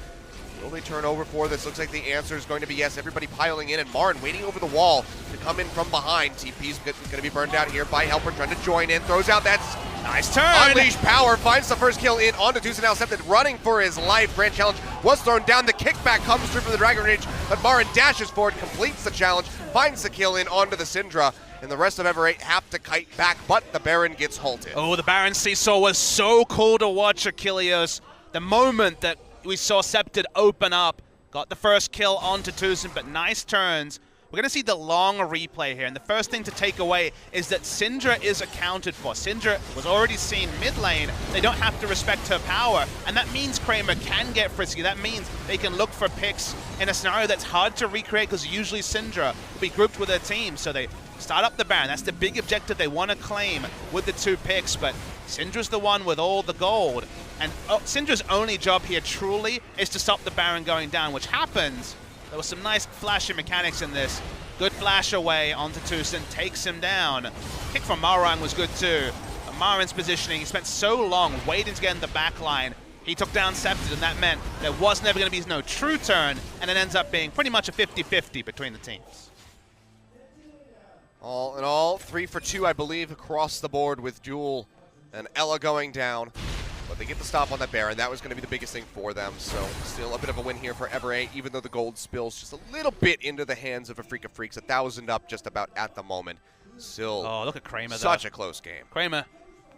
Will they turn over for this? Looks like the answer is going to be yes. Everybody piling in, and Marin waiting over the wall to come in from behind. TP's going to be burned out here by Helper, trying to join in. Throws out that nice turn. Unleashed power, finds the first kill in onto Tucson. Now Septed running for his life. Grand challenge was thrown down. The kickback comes through from the Dragon Rage, but Marin dashes forward, completes the challenge, finds the kill in onto the Syndra. And the rest of Everate have to kite back, but the Baron gets halted. Oh, the Baron Seesaw was so cool to watch, Achilles. The moment that we saw Septed open up, got the first kill onto Tucson, but nice turns we're going to see the long replay here. And the first thing to take away is that Syndra is accounted for. Syndra was already seen mid lane. They don't have to respect her power. And that means Kramer can get frisky. That means they can look for picks in a scenario that's hard to recreate because usually Syndra will be grouped with her team. So they start up the Baron. That's the big objective they want to claim with the 2 picks. But Syndra's the one with all the gold. And Syndra's only job here truly is to stop the Baron going down, which happens. There was some nice flashy mechanics in this. Good flash away onto Tucson, takes him down. Kick from Marang was good too. But Maran's positioning, he spent so long waiting to get in the back line. He took down Scepted, and that meant there was never going to be no true turn, and it ends up being pretty much a 50-50 between the teams. All in all, 3 for 2, I believe, across the board with Jewel and Ella going down. But they get the stop on that Baron. That was going to be the biggest thing for them. So still a bit of a win here for Ever8, even though the gold spills just a little bit into the hands of a Freak of Freaks. 1,000 up just about at the moment. Still, oh, look at Kramer, such a close game. Kramer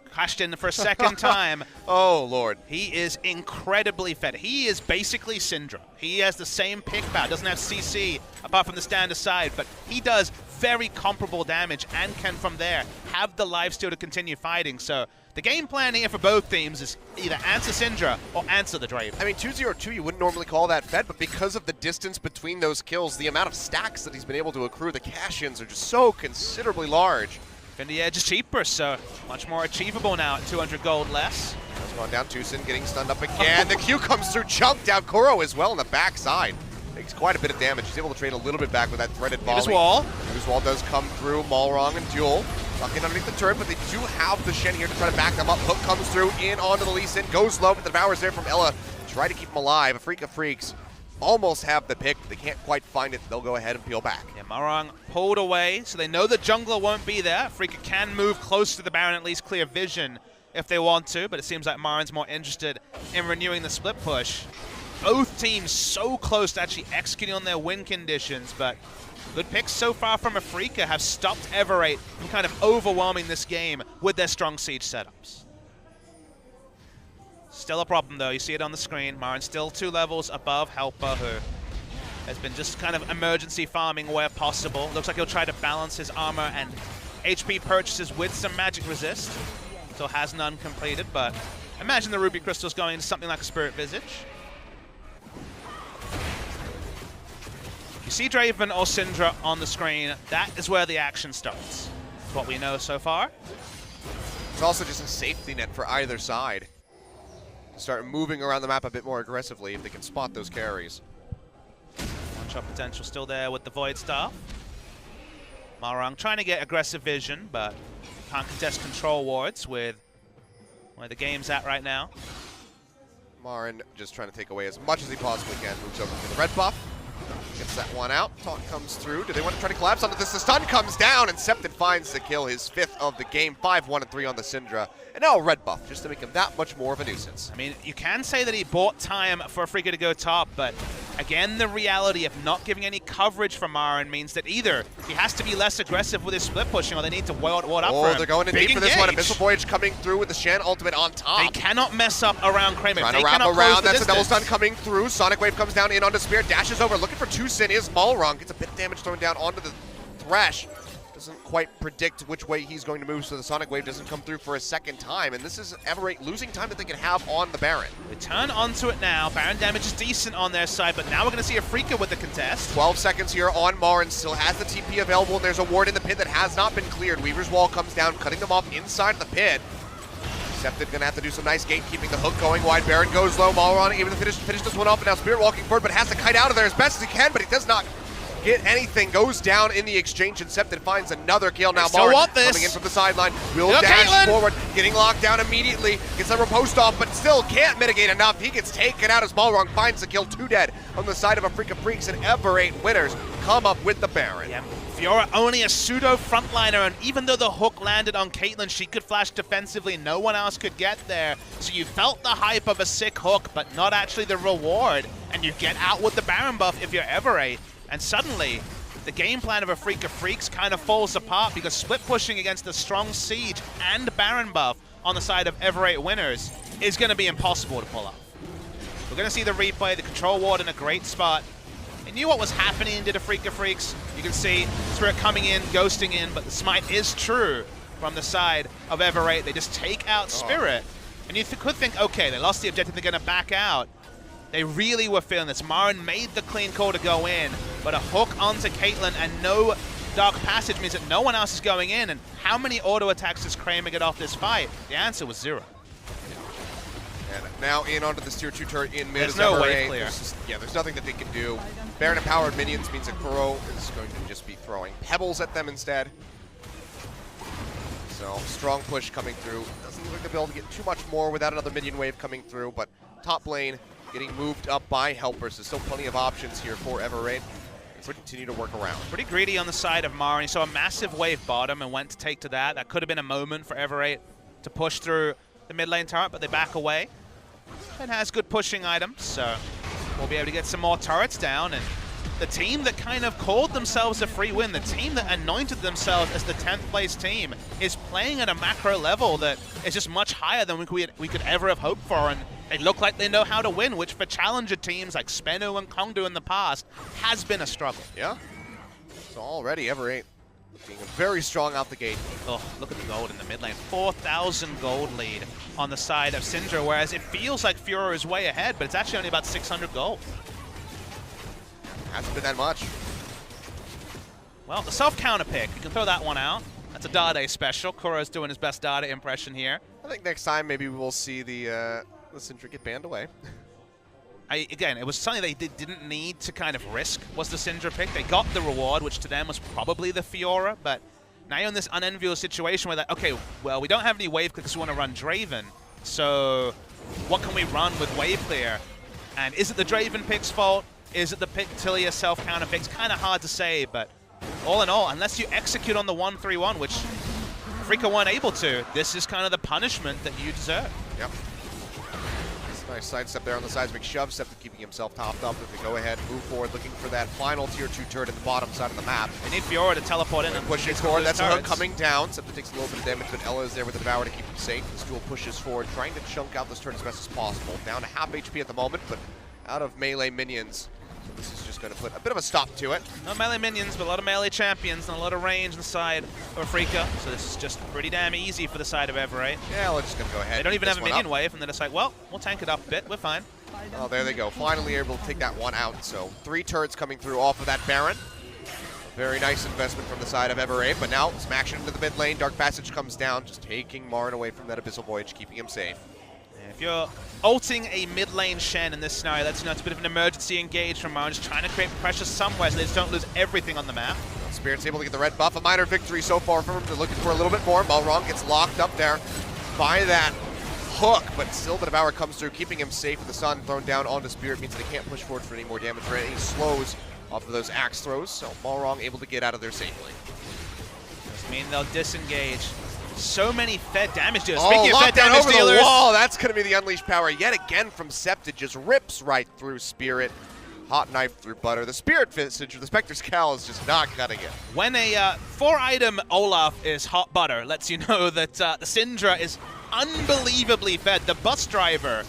crashed in for a second time. Oh, Lord. He is incredibly fed. He is basically Syndra. He has the same pick power, doesn't have CC apart from the stand aside, but he does very comparable damage and can from there have the lifesteal to continue fighting. So the game plan here for both teams is either answer Syndra or answer the Draven. I mean, 2-0-2, you wouldn't normally call that fed, but because of the distance between those kills, the amount of stacks that he's been able to accrue, the cash-ins are just so considerably large. Infinity Edge is cheaper, so much more achievable now at 200 gold less. That's going down, Tucson getting stunned up again. The Q comes through, chunked out Kuro as well on the backside. Takes quite a bit of damage. He's able to trade a little bit back with that threaded volley. His wall. His wall does come through. Malrong and Duel stuck in underneath the turret, but they do have the Shen here to try to back them up. Hook comes through, in onto the Lee Sin, goes low, but the Devour's there from Ella. Try to keep him alive. A Freak of Freaks almost have the pick, but they can't quite find it. They'll go ahead and peel back. Yeah, Marang pulled away, so they know the jungler won't be there. Freaka can move close to the Baron, at least clear vision if they want to, but it seems like Marang's more interested in renewing the split push. Both teams so close to actually executing on their win conditions, but good picks so far from Freaka have stopped Ever8 from kind of overwhelming this game with their strong siege setups. Still a problem though, you see it on the screen. Marin still 2 levels above Helper, who has been just kind of emergency farming where possible. Looks like he'll try to balance his armor and HP purchases with some magic resist. Still has none completed, but imagine the Ruby Crystals going into something like a Spirit Visage. You see Draven or Syndra on the screen, that is where the action starts. That's what we know so far. It's also just a safety net for either side. Start moving around the map a bit more aggressively if they can spot those carries. One-shot potential still there with the Void Staff. Malrang trying to get aggressive vision, but can't contest control wards with where the game's at right now. Marin just trying to take away as much as he possibly can. Moves over to the red buff. Gets that one out. Taunt comes through. Do they want to try to collapse onto this? The stun comes down, and Septon finds the kill, his 5th of the game. 5-1-3 on the Syndra. And now a red buff, just to make him that much more of a nuisance. I mean, you can say that he bought time for Freaka to go top, but again, the reality of not giving any coverage from Marin means that either he has to be less aggressive with his split pushing, or they need to ward up for him. Oh, they're going in deep for this one. Abyssal Voyage coming through with the Shen ultimate on top. They cannot mess up around Kramer. Trying to wrap around. That's a double stun coming through. Sonic Wave comes down in onto Spirit, dashes over, looking for Tucson is Malrong. Gets a bit of damage thrown down onto the Thresh. Doesn't quite predict which way he's going to move, so the Sonic Wave doesn't come through for a second time, and this is Ever8 losing time that they can have on the Baron. They turn onto it now. Baron damage is decent on their side, but now we're going to see a Freaka with the contest. 12 seconds here on Marin, still has the TP available, and there's a ward in the pit that has not been cleared. Weaver's Wall comes down, cutting them off inside the pit. Septon gonna have to do some nice gatekeeping. The hook going wide. Baron goes low. Malron able to finish this one off, and now Spirit walking forward, but has to kite out of there as best as he can, but he does not get anything. Goes down in the exchange, and Septon finds another kill. Now Marin coming in from the sideline. Will dash forward, getting locked down immediately. Gets the riposte off, but still can't mitigate enough. He gets taken out as Malrong finds the kill. 2 dead on the side of a Freak of Freaks, and Ever8 winners come up with the Baron. Yeah. Fiora only a pseudo frontliner, and even though the hook landed on Caitlyn, she could flash defensively. No one else could get there. So you felt the hype of a sick hook, but not actually the reward. And you get out with the Baron buff if you're Ever8. And suddenly, the game plan of a Freak of Freaks kind of falls apart, because split pushing against the strong Siege and Baron buff on the side of Ever8 winners is going to be impossible to pull off. We're going to see the replay, the control ward in a great spot. They knew what was happening into the Freaka Freaks. You can see Spirit coming in, ghosting in, but the smite is true from the side of Ever8. They just take out Spirit. And you could think, okay, they lost the objective, they're going to back out. They really were feeling this. Marin made the clean call to go in, but a hook onto Caitlyn and no Dark Passage means that no one else is going in. And how many auto attacks does Kramer get off this fight? The answer was 0. And now in onto this tier 2 turret in mid. There's no wave clear. There's nothing that they can do. Baron empowered minions means that Kuro is going to just be throwing pebbles at them instead. So strong push coming through. Doesn't look like they'll be able to get too much more without another minion wave coming through, but top lane getting moved up by helpers. There's still plenty of options here for Ever8. They continue to work around. Pretty greedy on the side of Marin. He saw a massive wave bottom and went to take to that. That could have been a moment for Ever8 to push through the mid lane turret, but they back away. It has good pushing items, so we'll be able to get some more turrets down. And the team that kind of called themselves a free win, the team that anointed themselves as the 10th place team, is playing at a macro level that is just much higher than we could ever have hoped for. And they look like they know how to win, which for challenger teams like Spenu and Kongdu in the past has been a struggle. Yeah. So already Ever8 being very strong out the gate. Oh, look at the gold in the mid lane. 4,000 gold lead on the side of Syndra, whereas it feels like Furor is way ahead, but it's actually only about 600 gold. Hasn't been that much. Well, the self-counter pick, you can throw that one out. That's a Dade special. Kuro's doing his best Dade impression here. I think next time maybe we'll see the Syndra get banned away. Again, it was something they didn't need to kind of risk, was the Syndra pick. They got the reward, which to them was probably the Fiora, but now you're in this unenviable situation where, okay, well, we don't have any wave clear because we want to run Draven, so what can we run with wave clear? And is it the Draven pick's fault? Is it the Pictilia self-counter pick? It's kind of hard to say, but all in all, unless you execute on the 1-3-1, which Freaka weren't able to, this is kind of the punishment that you deserve. Yep. Nice sidestep there on the seismic shove. Septic keeping himself topped up. If they go ahead, move forward, looking for that final tier 2 turret at the bottom side of the map. They need Fiora to teleport in and push it forward. That's a hook coming down. Septic takes a little bit of damage, but Ella is there with the devour to keep him safe. This duel pushes forward, trying to chunk out this turret as best as possible. Down to half HP at the moment, but out of melee minions. So this is just going to put a bit of a stop to it. No melee minions, but a lot of melee champions and a lot of range on the side of Freaka. So this is just pretty damn easy for the side of Ever8. Yeah, we're just going to go ahead. They don't even have a minion wave, and they're just like, well, we'll tank it up a bit. We're fine. Oh, there they go. Finally able to take that one out. So 3 turrets coming through off of that Baron. Very nice investment from the side of Ever8, but now smashing into the mid lane. Dark Passage comes down, just taking Marin away from that Abyssal Voyage, keeping him safe. If you're ulting a mid lane Shen in this scenario, that's, it's a bit of an emergency engage from Marin, just trying to create pressure somewhere so they just don't lose everything on the map. Spirit's able to get the red buff. A minor victory so far from him. They're looking for a little bit more. Balrog gets locked up there by that hook, but still the Devour comes through, keeping him safe with the sun thrown down onto Spirit. Means they can't push forward for any more damage or any slows off of those axe throws. So Balrog able to get out of there safely. Does mean they'll disengage. So many fed damage dealers. Oh, Speaking of fed damage over dealers, the wall. That's going to be the unleashed power yet again from Septic. Just rips right through Spirit. Hot knife through butter. The Spirit Visage, the Spectre's Cowl is just not cutting it. When a 4-item Olaf is hot butter, lets you know that the Syndra is unbelievably fed. The bus driver,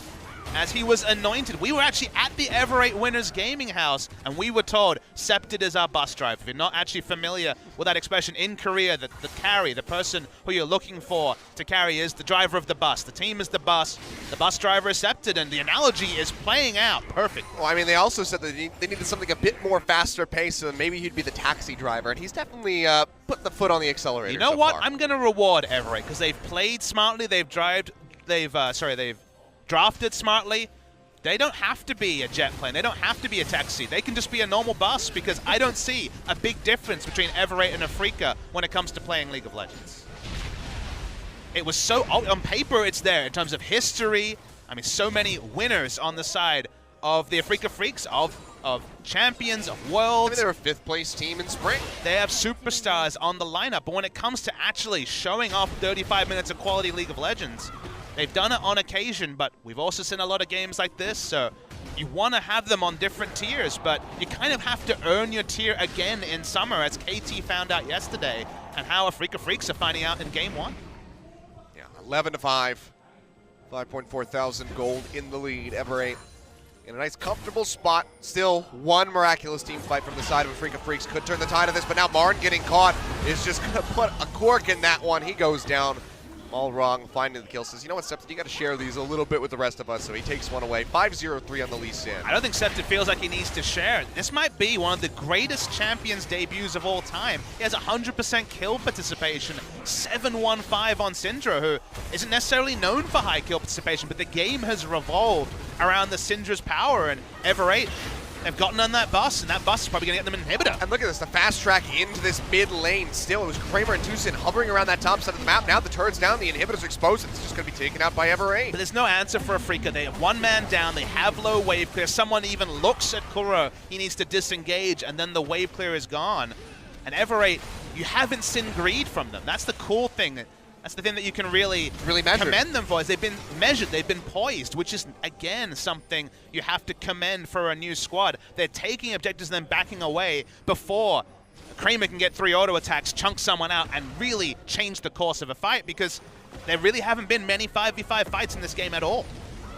as he was anointed, we were actually at the Ever8 Winners Gaming House, and we were told Septed is our bus driver. If you're not actually familiar with that expression, in Korea, the carry, the person who you're looking for to carry is the driver of the bus. The team is the bus driver is Septed, and the analogy is playing out perfect. Well, I mean, they also said that they needed something a bit more faster pace, so maybe he'd be the taxi driver, and he's definitely put the foot on the accelerator. You know so what? far. I'm going to reward Ever8, because they've played smartly, they've drafted smartly. They don't have to be a jet plane. They don't have to be a taxi. They can just be a normal bus, because I don't see a big difference between Ever8 and Freaka when it comes to playing League of Legends. It was so, on paper it's there in terms of history. I mean, so many winners on the side of the Freaka Freaks, of champions, of worlds. I mean, they're a 5th place team in spring. They have superstars on the lineup, but when it comes to actually showing off 35 minutes of quality League of Legends, they've done it on occasion, but we've also seen a lot of games like this, so you want to have them on different tiers, but you kind of have to earn your tier again in summer, as KT found out yesterday, and how Freaka Freaks are finding out in Game 1. Yeah, 11-5. 5.4 thousand gold in the lead. Ever8 in a nice comfortable spot. Still one miraculous team fight from the side of Afrika Freaks. Could turn the tide of this, but now Marn getting caught is just going to put a cork in that one. He goes down. All wrong, finding the kill. Says, you know what, Septed, you got to share these a little bit with the rest of us. So he takes one away. 5-0-3 on the Lee Sin. I don't think Septed feels like he needs to share. This might be one of the greatest champions debuts of all time. He has 100% kill participation, 7-1-5 on Syndra, who isn't necessarily known for high kill participation, but the game has revolved around the Syndra's power, and Ever8, they've gotten on that bus, and that bus is probably going to get them an inhibitor. And look at this, the fast track into this mid lane. Still, it was Kramer and Tucson hovering around that top side of the map. Now the turret's down, the inhibitor's exposed. It's just going to be taken out by Ever8. But there's no answer for Afrika. They have one man down, they have low wave clear. Someone even looks at Kuro. He needs to disengage, and then the wave clear is gone. And Ever8, you haven't seen greed from them. That's the cool thing. That's the thing that you can really commend them for, is they've been measured, they've been poised, which is, again, something you have to commend for a new squad. They're taking objectives and then backing away before Kramer can get 3 auto attacks, chunk someone out, and really change the course of a fight, because there really haven't been many 5v5 fights in this game at all.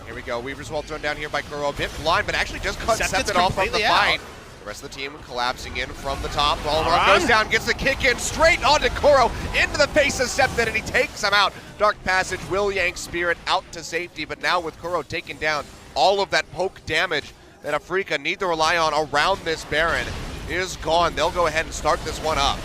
Here we go. Weaver's Wall thrown down here by Kuro. A bit blind, but actually just cut Septed off from the fight. The rest of the team collapsing in from the top. Ballrun goes down, gets the kick in, straight onto Kuro, into the face of Septed, and he takes him out. Dark Passage will yank Spirit out to safety, but now with Kuro taking down all of that poke damage that Afrika need to rely on around this Baron is gone. They'll go ahead and start this one up.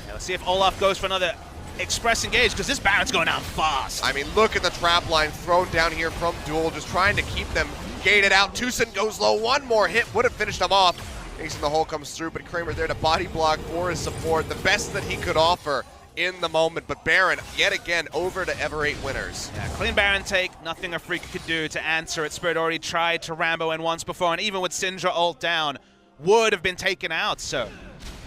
Yeah, let's see if Olaf goes for another express engage, because this Baron's going down fast. I mean, look at the trap line thrown down here from Duel, just trying to keep them gated out. Tucson goes low, one more hit would have finished him off. Ace in the hole comes through, but Kramer there to body block for his support. The best that he could offer in the moment, but Baron, yet again, over to Ever8 winners. Yeah, clean Baron take, nothing Afrika could do to answer it. Spirit already tried to Rambo in once before, and even with Syndra ult down, would have been taken out, so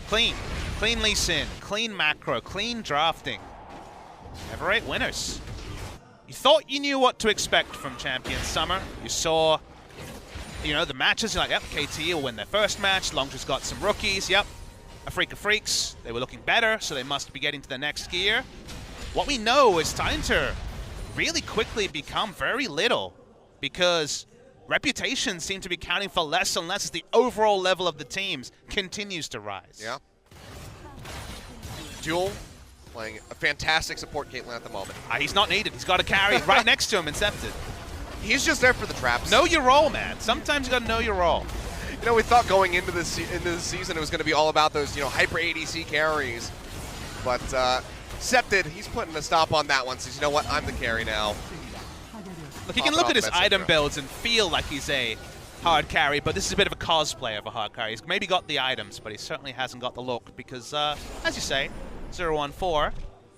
clean Lee Sin, clean macro, clean drafting. Ever8 winners. You thought you knew what to expect from Champion Summer. You saw, you know, the matches, you're like, yep, KT will win their first match. Longtree's got some rookies, yep. Afrika Freaks, they were looking better, so they must be getting to the next gear. What we know is time to really quickly become very little, because reputation seem to be counting for less and less as the overall level of the teams continues to rise. Yeah. Duel playing a fantastic support Caitlyn at the moment. He's not needed. He's got a carry right next to him, Incepted. He's just there for the traps. Know your role, man. Sometimes you got to know your role. You know, we thought going into this season it was going to be all about those, you know, hyper ADC carries. But Septed, he's putting a stop on that one. Says, you know what, I'm the carry now. Look, he can look at his item builds and feel like he's a hard carry, but this is a bit of a cosplay of a hard carry. He's maybe got the items, but he certainly hasn't got the look because, as you say, 0-1-4,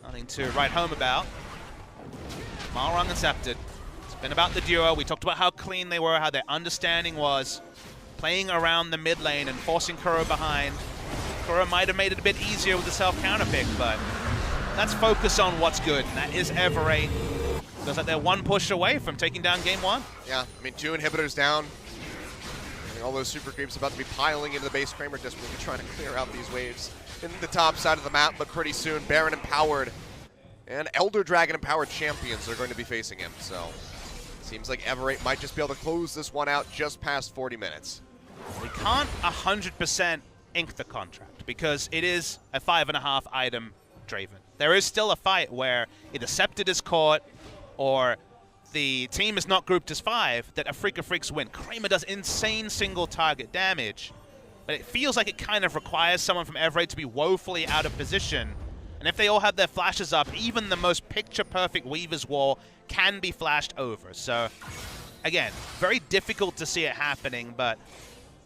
nothing to write home about. Malrung and Septed. It's been about the duo. We talked about how clean they were, how their understanding was playing around the mid lane and forcing Kuro behind. Kuro might have made it a bit easier with the self-counter pick, but let's focus on what's good, and that is Ever8. Feels like they're one push away from taking down game one. Yeah, I mean, 2 inhibitors down. And all those super creeps about to be piling into the base. Kramer desperately trying to clear out these waves in the top side of the map, but pretty soon Baron empowered and Elder Dragon empowered champions are going to be facing him. So seems like Ever8 might just be able to close this one out just past 40 minutes. We can't 100% ink the contract because it is a 5.5 item Draven. There is still a fight where either Septed is caught or the team is not grouped as 5 that Afrika Freaks win. Kramer does insane single target damage, but it feels like it kind of requires someone from Ever8 to be woefully out of position. And if they all have their flashes up, even the most picture-perfect Weaver's Wall can be flashed over. So, again, very difficult to see it happening, but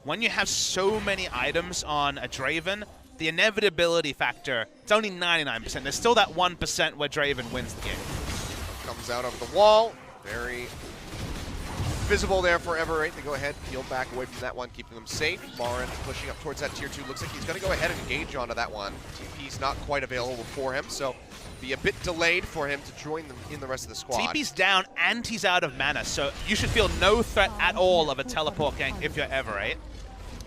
when you have so many items on a Draven, the inevitability factor, it's only 99%. There's still that 1% where Draven wins the game. Comes out of the wall. Very visible there for Ever8. They go ahead, peel back away from that one, keeping them safe. Lauren pushing up towards that tier 2. Looks like he's going to go ahead and engage onto that one. TP's not quite available for him, so be a bit delayed for him to join them in the rest of the squad. TP's down and he's out of mana, so you should feel no threat at all of a teleport gank if you're Ever8.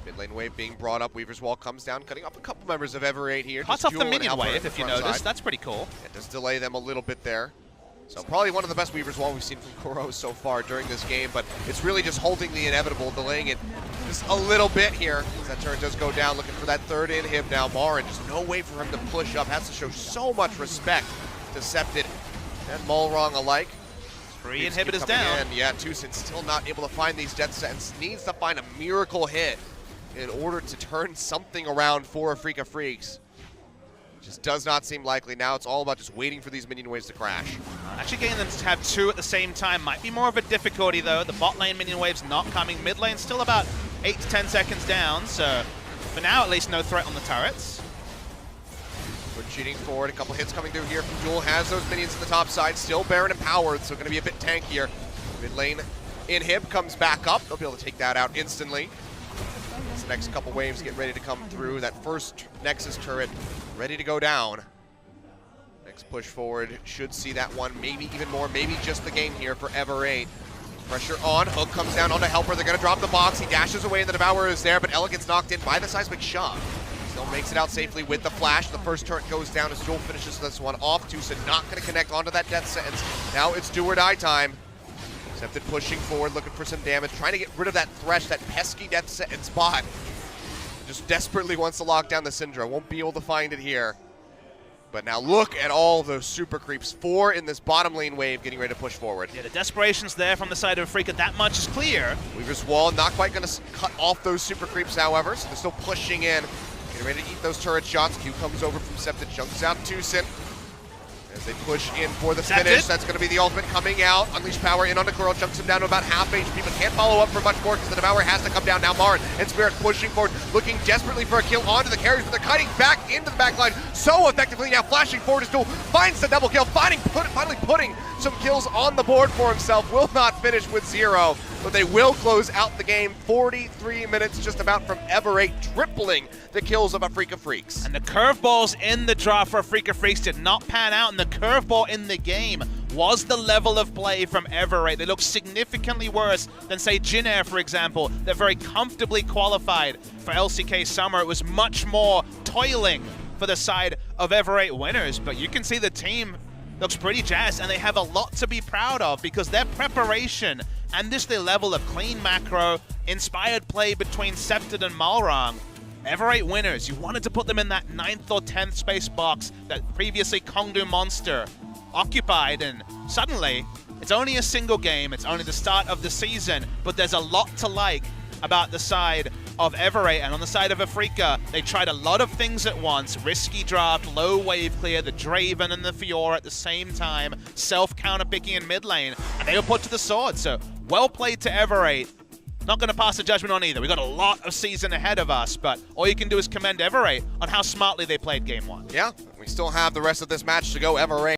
Mid lane wave being brought up. Weaver's Wall comes down, cutting off a couple members of Ever8 here. Cuts off the minion wave, if you notice. That's pretty cool. It does delay them a little bit there. So probably one of the best Weavers wall we've seen from Kuro so far during this game, but it's really just holding the inevitable, delaying it just a little bit here. As that turret does go down, looking for that third inhib now. Marin, just no way for him to push up. Has to show so much respect to Septed and Malrong alike. 3 inhibitors down. Yeah, Tucson still not able to find these death sentence. Needs to find a miracle hit in order to turn something around for Afrika Freaks. Just does not seem likely. Now it's all about just waiting for these minion waves to crash. Actually getting them to have 2 at the same time might be more of a difficulty though. The bot lane minion waves not coming. Mid lane still about 8 to 10 seconds down, so for now at least no threat on the turrets. We're cheating forward, a couple hits coming through here from Duel. Has those minions to the top side, still Baron empowered, so going to be a bit tankier. Mid lane inhib comes back up. They'll be able to take that out instantly. As the next couple waves get ready to come through, that first Nexus turret ready to go down. Next push forward should see that one, maybe even more, maybe just the game here for Ever 8. Pressure on, Hook comes down onto Helper, they're gonna drop the box, he dashes away and the Devourer is there, but Ella gets knocked in by the seismic shove. Still makes it out safely with the flash. The first turret goes down as Joel finishes this one off. Tucson not gonna connect onto that death sentence. Now it's do or die time. Septed pushing forward, looking for some damage, trying to get rid of that Thresh, that pesky death sentence spot. Just desperately wants to lock down the Syndra. Won't be able to find it here. But now look at all those super creeps. 4 in this bottom lane wave getting ready to push forward. Yeah, the desperation's there from the side of Afrika. That much is clear. Weaver's wall not quite going to cut off those super creeps, however, so they're still pushing in. Getting ready to eat those turret shots. Q comes over from Septed, chunks out Tucson. As they push in for the finish, that's going to be the ultimate coming out. Unleash power in on the Curl, jumps him down to about half HP, but can't follow up for much more because the Devourer has to come down. Now Marin and Spirit pushing forward, looking desperately for a kill onto the carriers, but they're cutting back into the back line so effectively. Now flashing forward as Duel finds the double kill, finally putting some kills on the board for himself. Will not finish with 0, but they will close out the game. 43 minutes just about from Ever 8, tripling the kills of Afrika Freaks. And the curveballs in the draw for Afrika Freaks did not pan out, and the curveball in the game was the level of play from Ever 8. They look significantly worse than, say, Jin Air, for example. They're very comfortably qualified for LCK Summer. It was much more toiling for the side of Ever 8 winners, but you can see the team looks pretty jazzed, and they have a lot to be proud of because their preparation and just the level of clean macro, inspired play between Septed and Malrong. Ever 8 winners, you wanted to put them in that 9th or 10th space box that previously Kongdu Monster occupied, and suddenly it's only a single game, it's only the start of the season, but there's a lot to like about the side of Ever 8, and on the side of Afrika, they tried a lot of things at once. Risky draft, low wave clear, the Draven and the Fiora at the same time, self-counter picking in mid lane, and they were put to the sword, so well played to Ever 8. Not going to pass a judgment on either. We've got a lot of season ahead of us, but all you can do is commend Ever 8 on how smartly they played game 1. Yeah, we still have the rest of this match to go. Ever 8